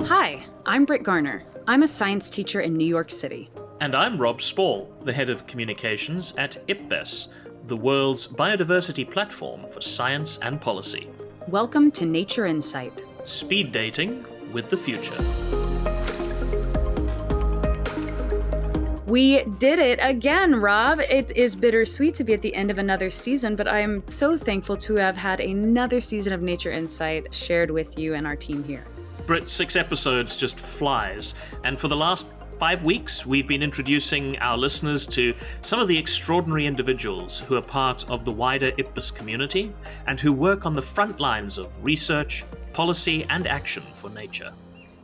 Hi, I'm Britt Garner. I'm a science teacher in New York City. And I'm Rob Spall, the head of communications at IPBES, the world's biodiversity platform for science and policy. Welcome to Nature Insight. Speed dating with the future. We did it again, Rob. It is bittersweet to be at the end of another season, but I'm so thankful to have had another season of Nature Insight shared with you and our team here. Britt, 6 episodes just flies, and for the last 5 weeks, we've been introducing our listeners to some of the extraordinary individuals who are part of the wider IPBES community and who work on the front lines of research, policy, and action for nature.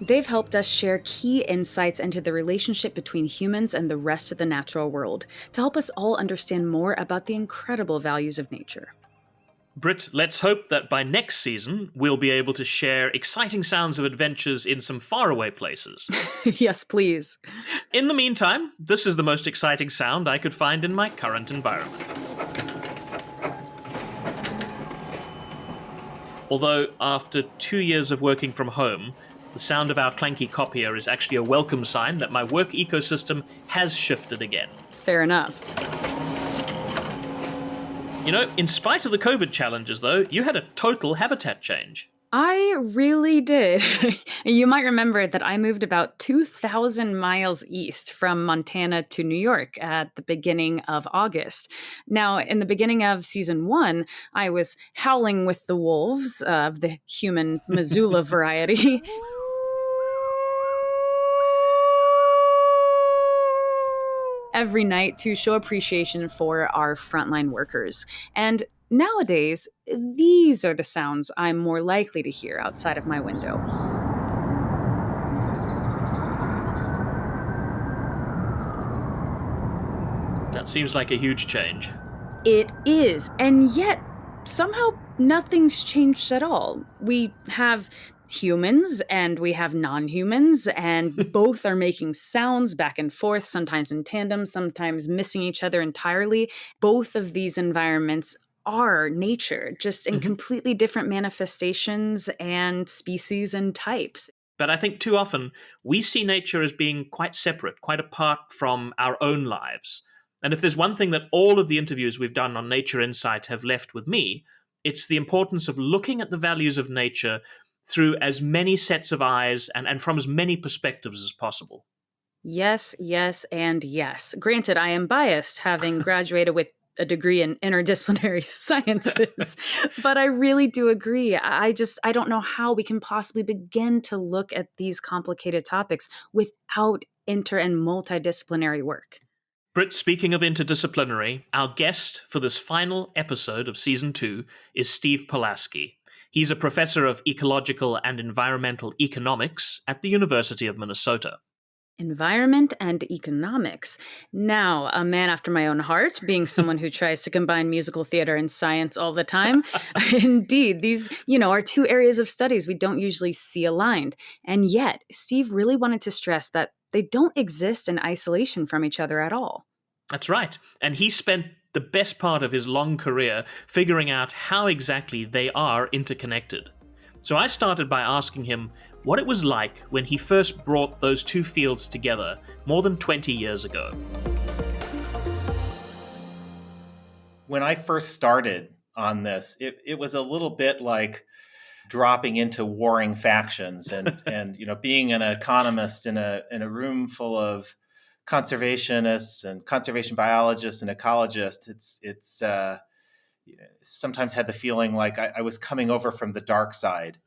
They've helped us share key insights into the relationship between humans and the rest of the natural world to help us all understand more about the incredible values of nature. Britt, let's hope that by next season, we'll be able to share exciting sounds of adventures in some faraway places. Yes, please. In the meantime, this is the most exciting sound I could find in my current environment. Although, after 2 years of working from home, the sound of our clanky copier is actually a welcome sign that my work ecosystem has shifted again. Fair enough. You know, in spite of the COVID challenges, though, you had a total habitat change. I really did. You might remember that I moved about 2,000 miles east from Montana to New York at the beginning of August. Now, in the beginning of season 1, I was howling with the wolves of the human Missoula variety. Every night to show appreciation for our frontline workers. And nowadays, these are the sounds I'm more likely to hear outside of my window. That seems like a huge change. It is, and yet somehow nothing's changed at all. We have humans and we have non-humans, and both are making sounds back and forth, sometimes in tandem, sometimes missing each other entirely. Both of these environments are nature, just in completely different manifestations and species and types. But I think too often we see nature as being quite separate, quite apart from our own lives. And if there's one thing that all of the interviews we've done on Nature Insight have left with me, it's the importance of looking at the values of nature through as many sets of eyes and from as many perspectives as possible. Yes, yes, and yes. Granted, I am biased, having graduated with a degree in interdisciplinary sciences, but I really do agree. I don't know how we can possibly begin to look at these complicated topics without inter and multidisciplinary work. Britt, speaking of interdisciplinary, our guest for this final episode of Season 2 is Steve Polasky. He's a professor of ecological and environmental economics at the University of Minnesota. Environment and economics. Now, a man after my own heart, being someone who tries to combine musical theater and science all the time. Indeed, these, are 2 areas of studies we don't usually see aligned. And yet, Steve really wanted to stress that they don't exist in isolation from each other at all. That's right. And he spent the best part of his long career figuring out how exactly they are interconnected. So I started by asking him what it was like when he first brought those 2 fields together more than 20 years ago. When I first started on this, it was a little bit like dropping into warring factions and being an economist in a room full of conservationists and conservation biologists and ecologists. It's sometimes had the feeling like I was coming over from the dark side.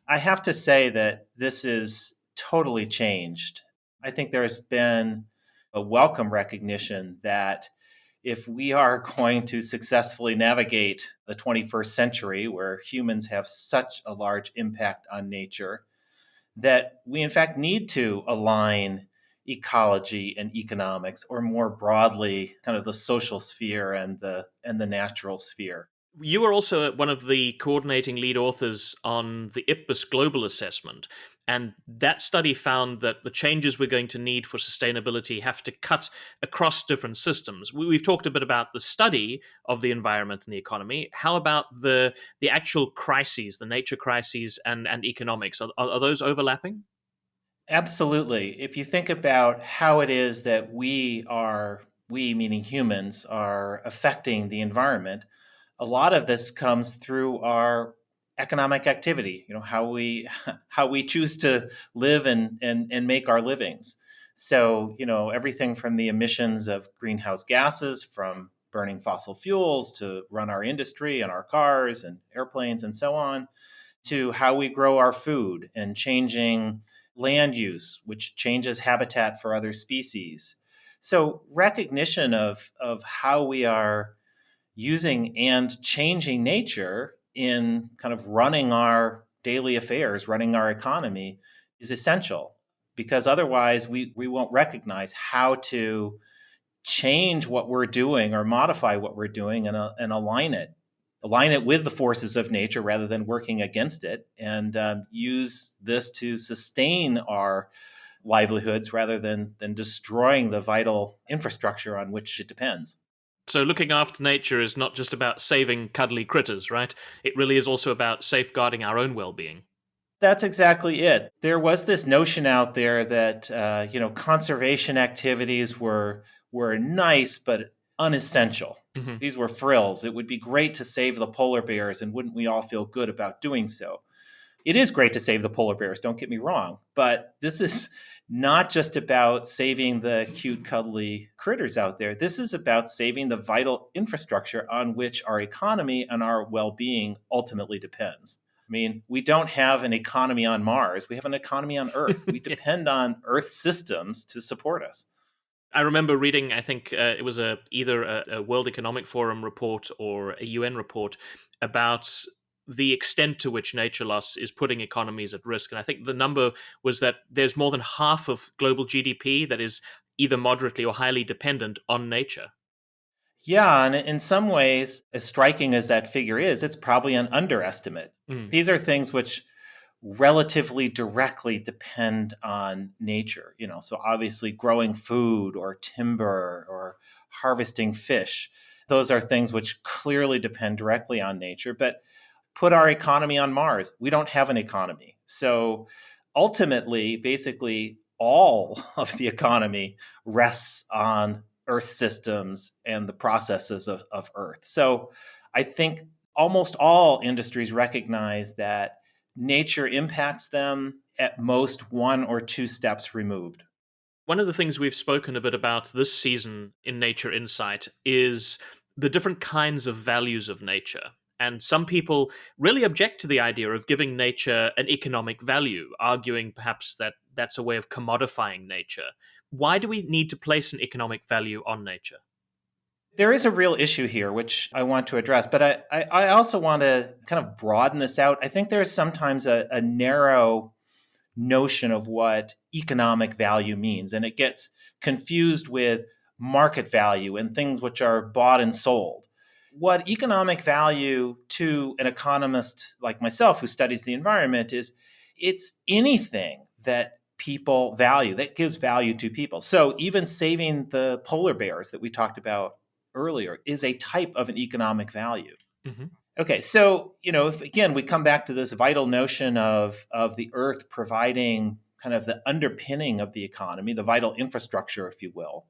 I have to say that this is totally changed. I think there's been a welcome recognition that if we are going to successfully navigate the 21st century, where humans have such a large impact on nature, that we in fact need to align ecology and economics, or more broadly, kind of the social sphere and the natural sphere. You were also one of the coordinating lead authors on the IPBES Global Assessment. And that study found that the changes we're going to need for sustainability have to cut across different systems. We've talked a bit about the study of the environment and the economy. How about the actual crises, the nature crises and economics? Are those overlapping? Absolutely. If you think about how it is that we meaning humans, are affecting the environment, a lot of this comes through our economic activity, how we how we choose to live and make our livings. So, everything from the emissions of greenhouse gases from burning fossil fuels to run our industry and our cars and airplanes and so on, to how we grow our food and changing land use, which changes habitat for other species. So recognition of how we are using and changing nature in kind of running our daily affairs, running our economy is essential, because otherwise we won't recognize how to change what we're doing or modify what we're doing and align it with the forces of nature rather than working against it, and use this to sustain our livelihoods rather than destroying the vital infrastructure on which it depends. So looking after nature is not just about saving cuddly critters, right? It really is also about safeguarding our own well-being. That's exactly it. There was this notion out there that conservation activities were nice but unessential. Hmm. These were frills. It would be great to save the polar bears, and wouldn't we all feel good about doing so? It is great to save the polar bears, don't get me wrong, but this is not just about saving the cute, cuddly critters out there. This is about saving the vital infrastructure on which our economy and our well being ultimately depends. I mean, we don't have an economy on Mars, we have an economy on Earth. We Yeah. depend on Earth systems to support us. I remember reading, I think it was either a World Economic Forum report or a UN report about the extent to which nature loss is putting economies at risk. And I think the number was that there's more than half of global GDP that is either moderately or highly dependent on nature. Yeah, and in some ways, as striking as that figure is, it's probably an underestimate. Mm. These are things which relatively directly depend on nature. So obviously growing food or timber or harvesting fish, those are things which clearly depend directly on nature. But put our economy on Mars, we don't have an economy. So ultimately, basically, all of the economy rests on Earth systems and the processes of Earth. So I think almost all industries recognize that nature impacts them at most one or two steps removed. One of the things we've spoken a bit about this season in Nature Insight is the different kinds of values of nature. And some people really object to the idea of giving nature an economic value, arguing perhaps that that's a way of commodifying nature. Why do we need to place an economic value on nature? There is a real issue here, which I want to address, but I also want to kind of broaden this out. I think there's sometimes a narrow notion of what economic value means, and it gets confused with market value and things which are bought and sold. What economic value to an economist like myself who studies the environment is, it's anything that people value, that gives value to people. So even saving the polar bears that we talked about earlier is a type of an economic value. Hmm. Okay, so if again we come back to this vital notion of the earth providing kind of the underpinning of the economy, the vital infrastructure, if you will,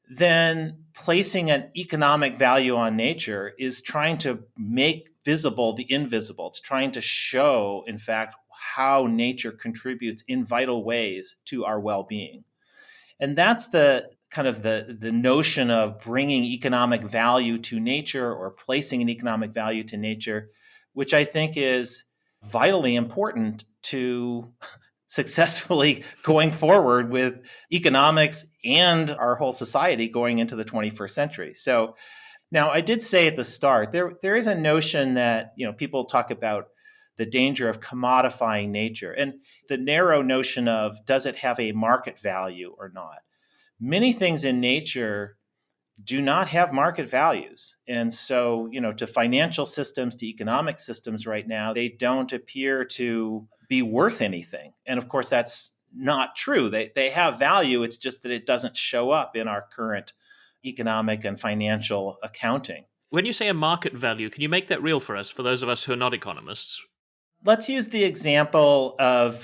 then placing an economic value on nature is trying to make visible the invisible. It's trying to show, in fact, how nature contributes in vital ways to our well-being. And that's the kind of the notion of bringing economic value to nature or placing an economic value to nature, which I think is vitally important to successfully going forward with economics and our whole society going into the 21st century. So now I did say at the start, there is a notion that, people talk about the danger of commodifying nature and the narrow notion of, does it have a market value or not? Many things in nature do not have market values. And so, to financial systems, to economic systems right now, they don't appear to be worth anything. And of course, that's not true. They have value. It's just that it doesn't show up in our current economic and financial accounting. When you say a market value, can you make that real for us, for those of us who are not economists? Let's use the example of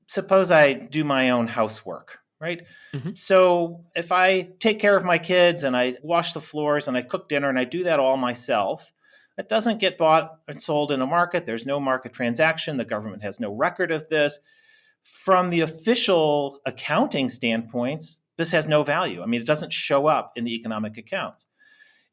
suppose I do my own housework, right? Mm-hmm. So if I take care of my kids and I wash the floors and I cook dinner and I do that all myself, that doesn't get bought and sold in a market. There's no market transaction. The government has no record of this. From the official accounting standpoints, this has no value. I mean, it doesn't show up in the economic accounts.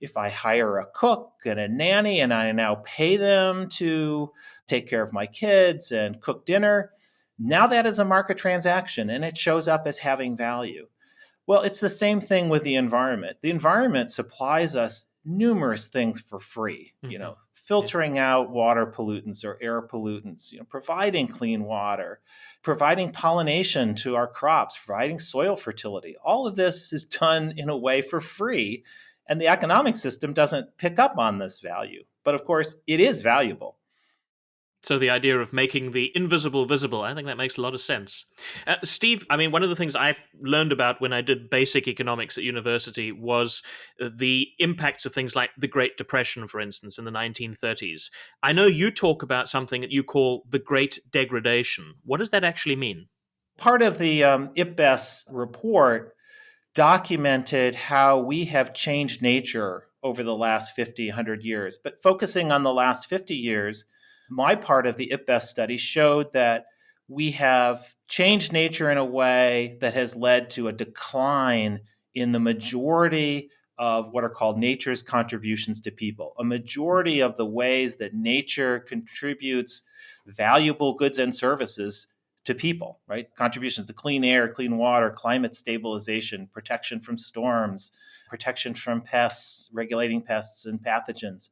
If I hire a cook and a nanny and I now pay them to take care of my kids and cook dinner, now that is a market transaction and it shows up as having value. Well, it's the same thing with the environment. The environment supplies us numerous things for free, filtering out water pollutants or air pollutants, providing clean water, providing pollination to our crops, providing soil fertility. All of this is done in a way for free. And the economic system doesn't pick up on this value. But of course, it is valuable. So the idea of making the invisible visible, I think that makes a lot of sense. Steve, I mean, one of the things I learned about when I did basic economics at university was the impacts of things like the Great Depression, for instance, in the 1930s. I know you talk about something that you call the Great Degradation. What does that actually mean? Part of the IPBES report documented how we have changed nature over the last 50, 100 years. But focusing on the last 50 years, my part of the IPBES study showed that we have changed nature in a way that has led to a decline in the majority of what are called nature's contributions to people. A majority of the ways that nature contributes valuable goods and services to people, right? Contributions to clean air, clean water, climate stabilization, protection from storms, protection from pests, regulating pests and pathogens.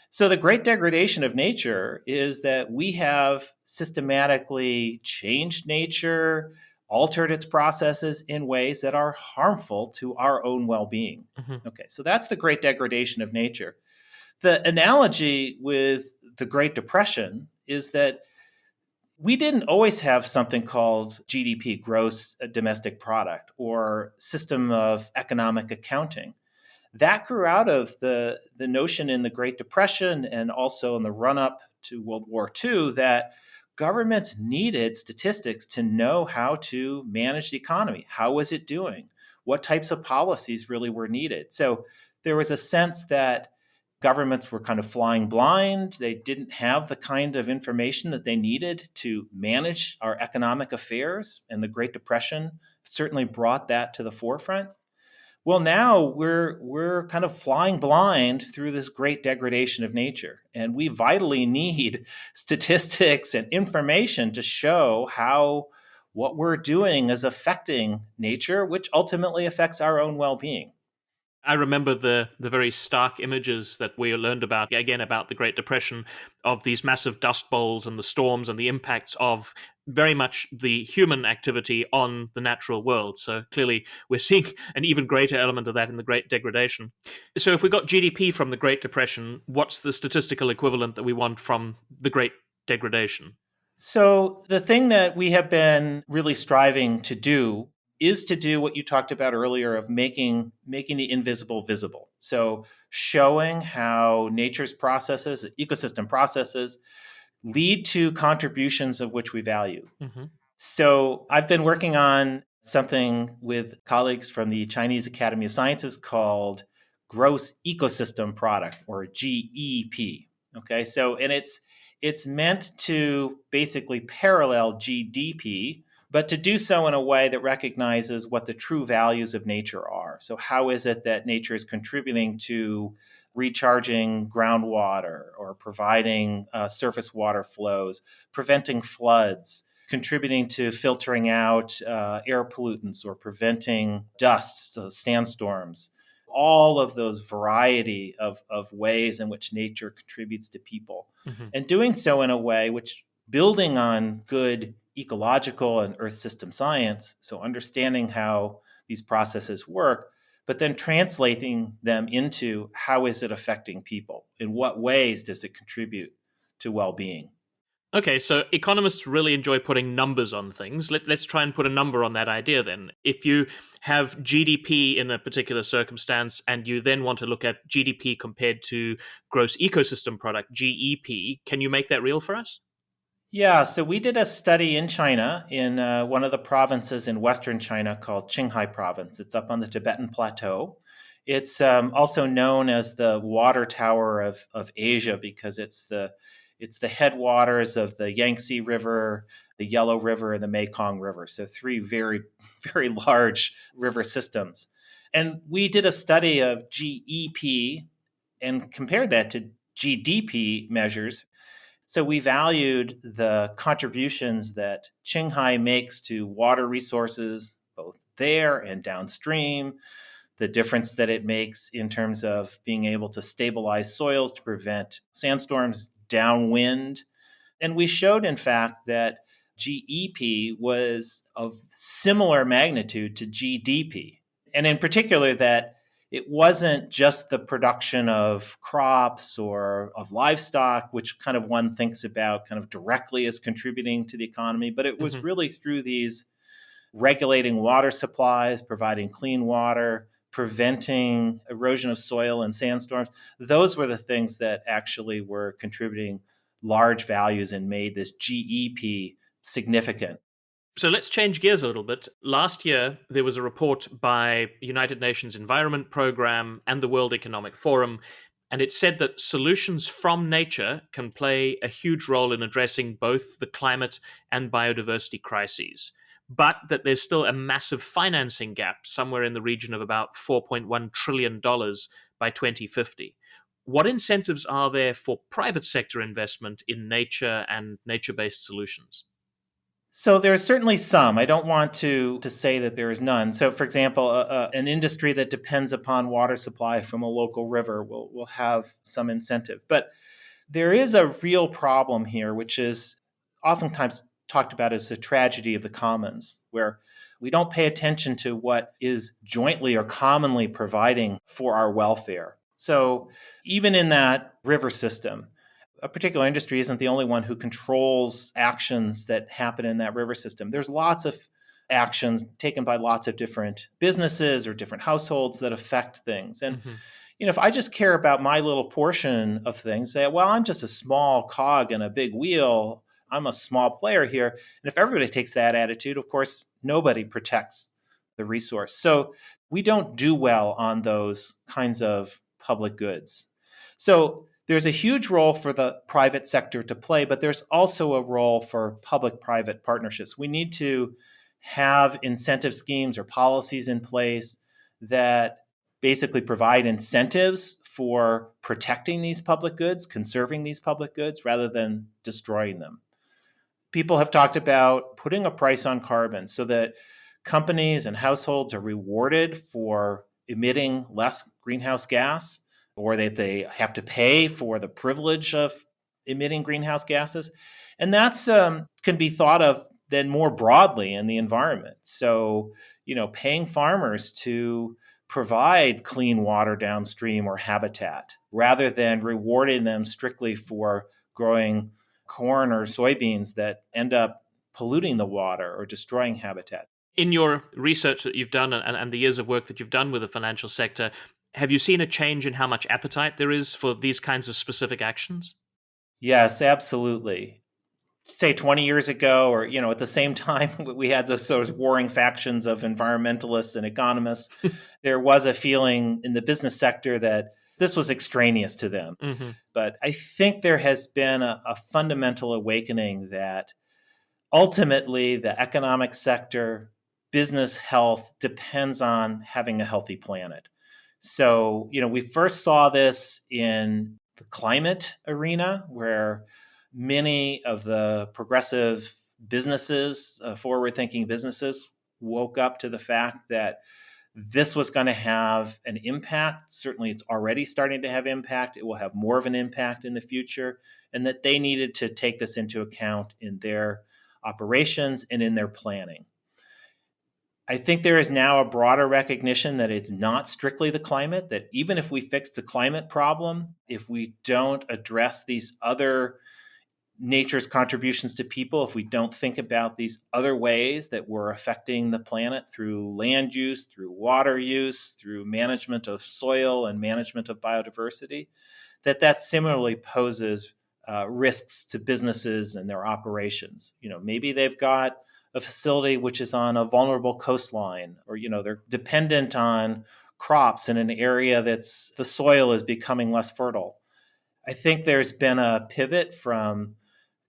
So the great degradation of nature is that we have systematically changed nature, altered its processes in ways that are harmful to our own well-being. Mm-hmm. Okay, so that's the great degradation of nature. The analogy with the Great Depression is that we didn't always have something called GDP, gross domestic product, or system of economic accounting. That grew out of the notion in the Great Depression and also in the run-up to World War II that governments needed statistics to know how to manage the economy. How was it doing? What types of policies really were needed? So there was a sense that governments were kind of flying blind. They didn't have the kind of information that they needed to manage our economic affairs, and the Great Depression certainly brought that to the forefront. Well, now we're kind of flying blind through this great degradation of nature, and we vitally need statistics and information to show how what we're doing is affecting nature, which ultimately affects our own well-being. I remember the very stark images that we learned about, again, about the Great Depression, of these massive dust bowls and the storms and the impacts of very much the human activity on the natural world. So clearly we're seeing an even greater element of that in the Great Degradation. So if we got GDP from the Great Depression, what's the statistical equivalent that we want from the Great Degradation? So the thing that we have been really striving to do is to do what you talked about earlier of making the invisible visible. So showing how nature's processes, ecosystem processes, lead to contributions of which we value. Mm-hmm. So I've been working on something with colleagues from the Chinese Academy of Sciences called Gross Ecosystem Product, or GEP. Okay, so and it's meant to basically parallel GDP, but to do so in a way that recognizes what the true values of nature are. So how is it that nature is contributing to recharging groundwater or providing surface water flows, preventing floods, contributing to filtering out air pollutants or preventing dust, so sandstorms, all of those variety of ways in which nature contributes to people. Mm-hmm. And doing so in a way which, building on good ecological and earth system science, so understanding how these processes work, but then translating them into how is it affecting people? In what ways does it contribute to well-being? Okay, so economists really enjoy putting numbers on things. Let's try and put a number on that idea then. If you have GDP in a particular circumstance and you then want to look at GDP compared to gross ecosystem product, GEP, can you make that real for us? Yeah, so we did a study in China, in one of the provinces in Western China called Qinghai Province. It's up on the Tibetan Plateau. It's also known as the water tower of Asia because it's the headwaters of the Yangtze River, the Yellow River, and the Mekong River. So three very, very large river systems. And we did a study of GEP and compared that to GDP measures. So we valued the contributions that Qinghai makes to water resources, both there and downstream, the difference that it makes in terms of being able to stabilize soils to prevent sandstorms downwind. And we showed, in fact, that GEP was of similar magnitude to GDP. And in particular, that it wasn't just the production of crops or of livestock, which kind of one thinks about kind of directly as contributing to the economy, but it was really through these regulating water supplies, providing clean water, preventing erosion of soil and sandstorms. Those were the things that actually were contributing large values and made this GEP significant. So let's change gears a little bit. Last year, there was a report by United Nations Environment Programme and the World Economic Forum, and it said that solutions from nature can play a huge role in addressing both the climate and biodiversity crises, but that there's still a massive financing gap, somewhere in the region of about $4.1 trillion by 2050. What incentives are there for private sector investment in nature and nature-based solutions? So there's certainly some. I don't want to say that there is none. So, for example, an industry that depends upon water supply from a local river will have some incentive. But there is a real problem here, which is oftentimes talked about as the tragedy of the commons, where we don't pay attention to what is jointly or commonly providing for our welfare. So even in that river system, a particular industry isn't the only one who controls actions that happen in that river system. There's lots of actions taken by lots of different businesses or different households that affect things. And if I just care about my little portion of things, say, well, I'm just a small cog in a big wheel, I'm a small player here. And if everybody takes that attitude, of course, nobody protects the resource. So we don't do well on those kinds of public goods. So there's a huge role for the private sector to play, but there's also a role for public-private partnerships. We need to have incentive schemes or policies in place that basically provide incentives for protecting these public goods, conserving these public goods, rather than destroying them. People have talked about putting a price on carbon so that companies and households are rewarded for emitting less greenhouse gas, or that they have to pay for the privilege of emitting greenhouse gases. And that's can be thought of then more broadly in the environment. So, paying farmers to provide clean water downstream or habitat, rather than rewarding them strictly for growing corn or soybeans that end up polluting the water or destroying habitat. In your research that you've done and the years of work that you've done with the financial sector, have you seen a change in how much appetite there is for these kinds of specific actions? Yes, absolutely. Say 20 years ago, or at the same time we had the sort of warring factions of environmentalists and economists, there was a feeling in the business sector that this was extraneous to them. But I think there has been a fundamental awakening that ultimately the economic sector, business health depends on having a healthy planet. So, we first saw this in the climate arena, where many of the progressive businesses, forward-thinking businesses, woke up to the fact that this was going to have an impact. Certainly, it's already starting to have impact. It will have more of an impact in the future, and that they needed to take this into account in their operations and in their planning. I think there is now a broader recognition that it's not strictly the climate, that even if we fix the climate problem, if we don't address these other nature's contributions to people, if we don't think about these other ways that we're affecting the planet through land use, through water use, through management of soil and management of biodiversity, that similarly poses risks to businesses and their operations. Maybe they've got a facility which is on a vulnerable coastline, or they're dependent on crops in an area that's the soil is becoming less fertile. I think there's been a pivot from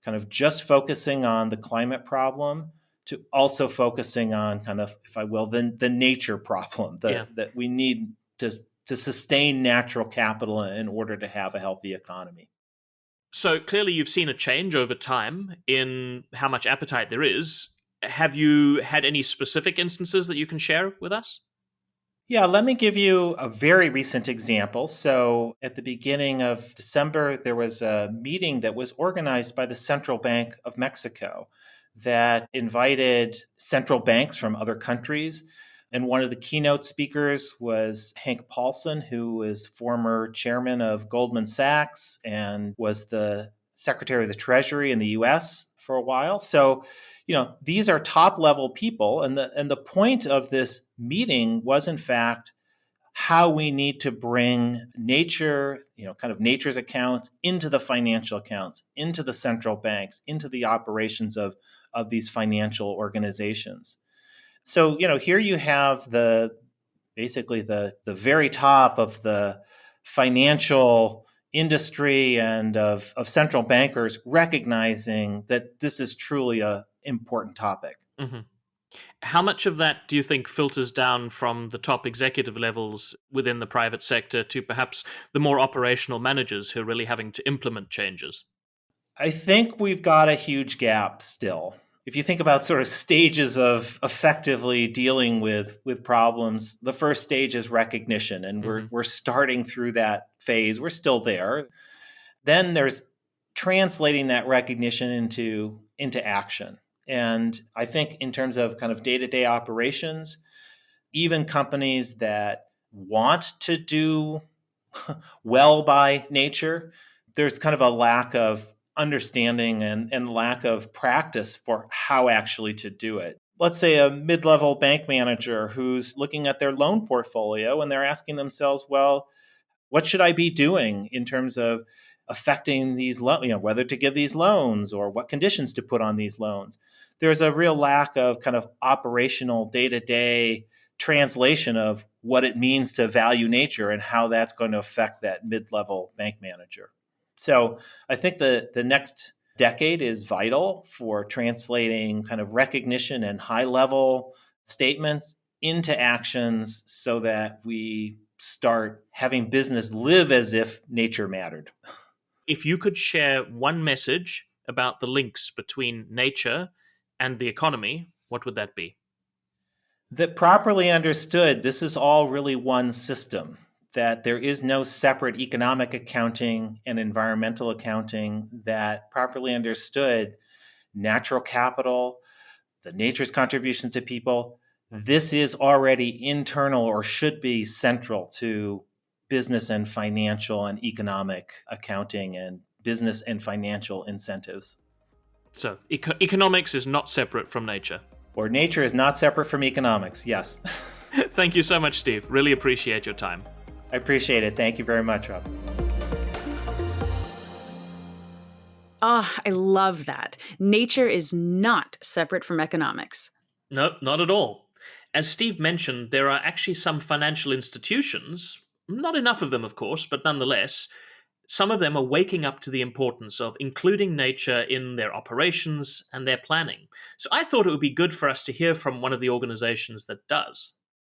kind of just focusing on the climate problem to also focusing on kind of, if I will, the nature problem that we need to sustain natural capital in order to have a healthy economy. So clearly you've seen a change over time in how much appetite there is. Have you had any specific instances that you can share with us? Yeah, let me give you a very recent example. So, at the beginning of December, there was a meeting that was organized by the Central Bank of Mexico that invited central banks from other countries. And one of the keynote speakers was Hank Paulson, who was former chairman of Goldman Sachs and was the Secretary of the Treasury in the US for a while. So, these are top level people. And the point of this meeting was, in fact, how we need to bring nature, kind of nature's accounts into the financial accounts, into the central banks, into the operations of these financial organizations. So, here you have basically the very top of the financial industry and of central bankers recognizing that this is truly an important topic. Mm-hmm. How much of that do you think filters down from the top executive levels within the private sector to perhaps the more operational managers who are really having to implement changes? I think we've got a huge gap still. If you think about sort of stages of effectively dealing with problems, the first stage is recognition, and we're starting through that phase. We're still there. Then there's translating that recognition into action. And I think in terms of kind of day-to-day operations, even companies that want to do well by nature, there's kind of a lack of understanding and lack of practice for how actually to do it. Let's say a mid-level bank manager who's looking at their loan portfolio and they're asking themselves, well, what should I be doing in terms of affecting these loans, whether to give these loans or what conditions to put on these loans? There's a real lack of kind of operational day-to-day translation of what it means to value nature and how that's going to affect that mid-level bank manager. So I think the next decade is vital for translating kind of recognition and high-level statements into actions so that we start having business live as if nature mattered. If you could share one message about the links between nature and the economy, what would that be? That properly understood, this is all really one system, that there is no separate economic accounting and environmental accounting, that properly understood natural capital, the nature's contributions to people, this is already internal or should be central to business and financial and economic accounting and business and financial incentives. So economics is not separate from nature. Or nature is not separate from economics, yes. Thank you so much, Steve. Really appreciate your time. I appreciate it. Thank you very much, Rob. I love that. Nature is not separate from economics. No, not at all. As Steve mentioned, there are actually some financial institutions, not enough of them, of course, but nonetheless, some of them are waking up to the importance of including nature in their operations and their planning. So I thought it would be good for us to hear from one of the organizations that does.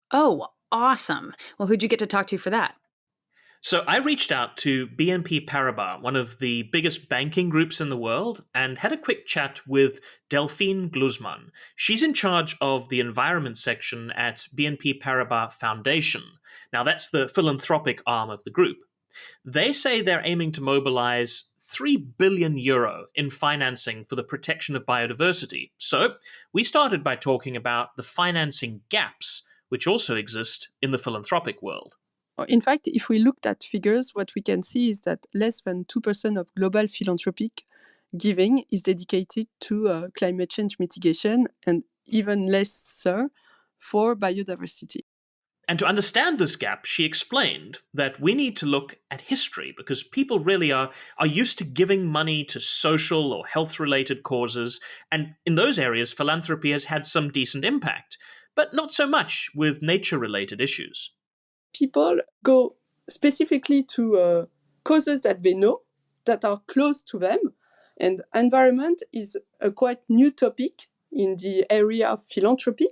Oh, awesome. Well, who'd you get to talk to for that? So I reached out to BNP Paribas, one of the biggest banking groups in the world, and had a quick chat with Delphine Gluzman. She's in charge of the environment section at BNP Paribas Foundation. Now, that's the philanthropic arm of the group. They say they're aiming to mobilize €3 billion in financing for the protection of biodiversity. So we started by talking about the financing gaps which also exist in the philanthropic world. In fact, if we looked at figures, what we can see is that less than 2% of global philanthropic giving is dedicated to climate change mitigation, and even less so for biodiversity. And to understand this gap, she explained that we need to look at history because people really are used to giving money to social or health-related causes, and in those areas, philanthropy has had some decent impact, but not so much with nature-related issues. People go specifically to causes that they know, that are close to them, and environment is a quite new topic in the area of philanthropy,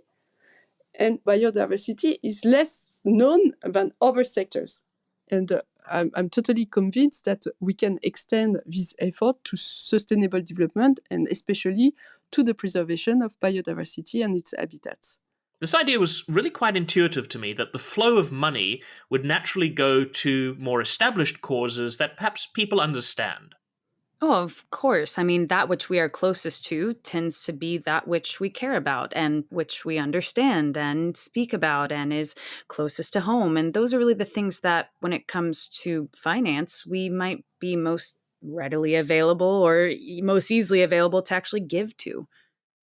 and biodiversity is less known than other sectors. And I'm totally convinced that we can extend this effort to sustainable development and especially to the preservation of biodiversity and its habitats. This idea was really quite intuitive to me, that the flow of money would naturally go to more established causes that perhaps people understand. Oh, of course. I mean, that which we are closest to tends to be that which we care about and which we understand and speak about and is closest to home. And those are really the things that, when it comes to finance, we might be most readily available or most easily available to actually give to.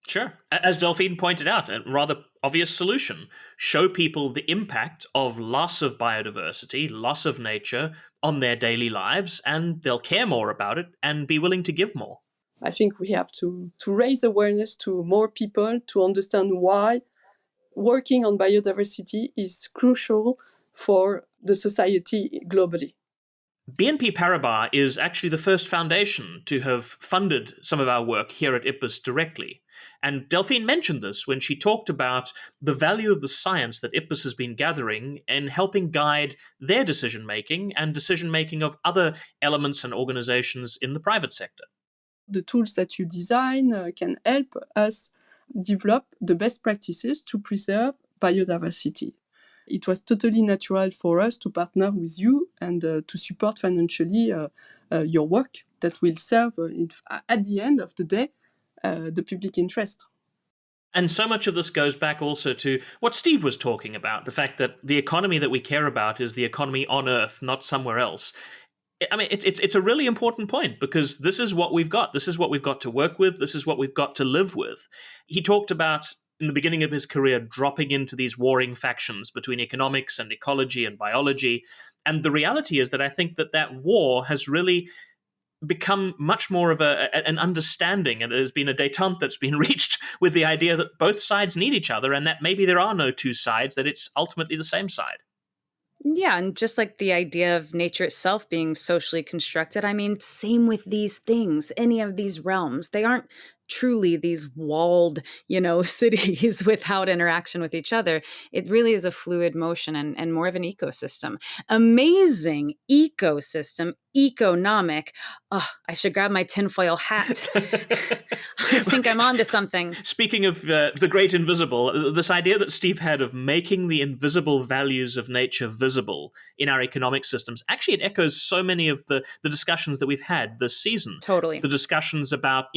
Sure. As Delphine pointed out, a rather obvious solution: show people the impact of loss of biodiversity, loss of nature on their daily lives, and they'll care more about it and be willing to give more. I think we have to raise awareness to more people to understand why working on biodiversity is crucial for the society globally. BNP Paribas is actually the first foundation to have funded some of our work here at IPBES directly. And Delphine mentioned this when she talked about the value of the science that IPBES has been gathering in helping guide their decision-making and decision-making of other elements and organizations in the private sector. The tools that you design can help us develop the best practices to preserve biodiversity. It was totally natural for us to partner with you and to support financially your work that will serve, at the end of the day, the public interest. And so much of this goes back also to what Steve was talking about, the fact that the economy that we care about is the economy on Earth, not somewhere else. I mean, it's a really important point because this is what we've got. This is what we've got to work with. This is what we've got to live with. He talked about, in the beginning of his career, dropping into these warring factions between economics and ecology and biology. And the reality is that I think that war has really become much more of an understanding, and there's been a détente that's been reached with the idea that both sides need each other and that maybe there are no two sides, that it's ultimately the same side. Yeah, and just like the idea of nature itself being socially constructed, I mean, same with these things, any of these realms. They aren't truly these walled, cities without interaction with each other. It really is a fluid motion and more of an ecosystem. Amazing ecosystem, economic. Oh, I should grab my tinfoil hat. I think I'm onto something. Speaking of the great invisible, this idea that Steve had of making the invisible values of nature visible in our economic systems, actually it echoes so many of the discussions that we've had this season. Totally. The discussions about,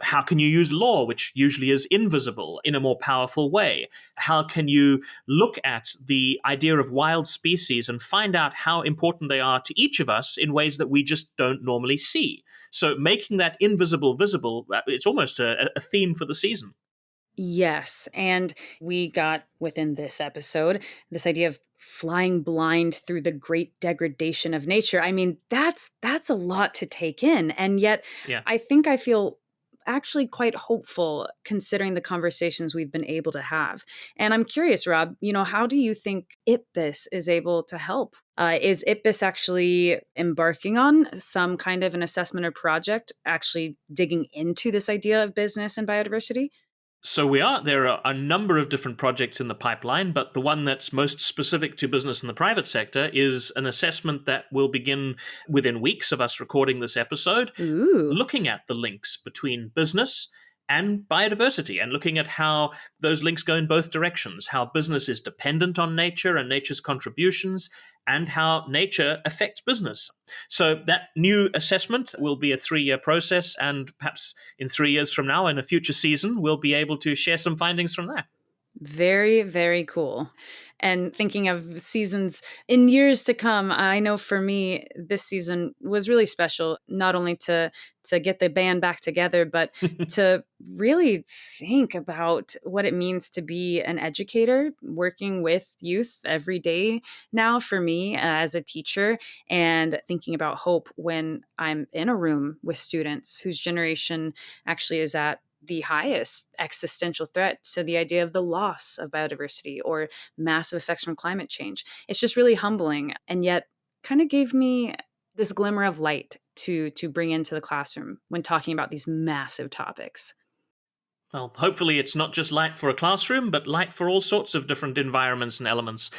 how can you use law, which usually is invisible, in a more powerful way? How can you look at the idea of wild species and find out how important they are to each of us in ways that we just don't normally see? So making that invisible visible, it's almost a theme for the season. Yes, and we got, within this episode, this idea of flying blind through the great degradation of nature. I mean, that's a lot to take in. And yet, Yeah. I think I feel actually quite hopeful considering the conversations we've been able to have. And I'm curious, Rob, how do you think IPBES is able to help? Is IPBES actually embarking on some kind of an assessment or project, actually digging into this idea of business and biodiversity? So there are a number of different projects in the pipeline, but the one that's most specific to business in the private sector is an assessment that will begin within weeks of us recording this episode, Ooh. looking at the links between business and biodiversity, and looking at how those links go in both directions, how business is dependent on nature and nature's contributions, and how nature affects business. So that new assessment will be a 3-year process, and perhaps in 3 years from now, in a future season, we'll be able to share some findings from that. Very, very cool. And thinking of seasons in years to come, I know for me, this season was really special, not only to get the band back together, but to really think about what it means to be an educator, working with youth every day now for me as a teacher, and thinking about hope when I'm in a room with students whose generation actually is at the highest existential threat to the idea of the loss of biodiversity or massive effects from climate change. It's just really humbling, and yet kind of gave me this glimmer of light to bring into the classroom when talking about these massive topics. Well, hopefully it's not just light for a classroom, but light for all sorts of different environments and elements.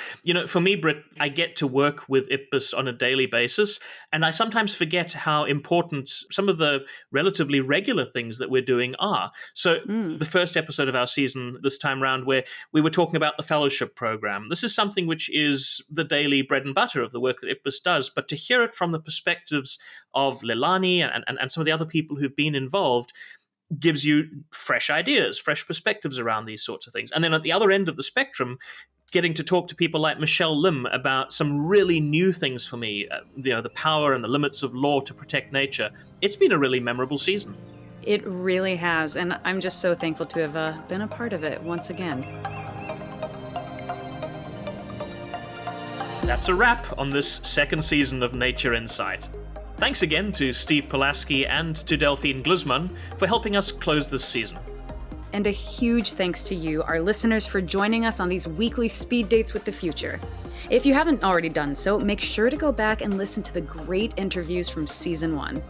For me, Britt, I get to work with IPBES on a daily basis, and I sometimes forget how important some of the relatively regular things that we're doing are. So the first episode of our season this time round, where we were talking about the fellowship program, this is something which is the daily bread and butter of the work that IPBES does, but to hear it from the perspectives of Leilani and some of the other people who've been involved gives you fresh ideas, fresh perspectives around these sorts of things. And then at the other end of the spectrum, getting to talk to people like Michelle Lim about some really new things for me, the power and the limits of law to protect nature. It's been a really memorable season. It really has, and I'm just so thankful to have been a part of it once again. That's a wrap on this second season of Nature Insight. Thanks again to Steve Polasky and to Delphine Gluzman for helping us close this season. And a huge thanks to you, our listeners, for joining us on these weekly speed dates with the future. If you haven't already done so, make sure to go back and listen to the great interviews from Season 1.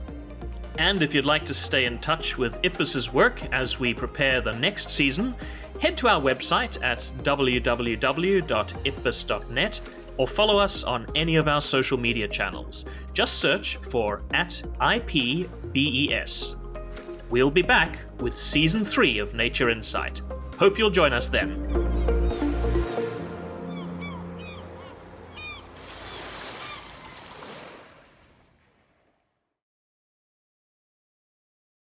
And if you'd like to stay in touch with IPBES's work as we prepare the next season, head to our website at www.ipbes.net or follow us on any of our social media channels. Just search for @IPBES. We'll be back with Season 3 of Nature Insight. Hope you'll join us then.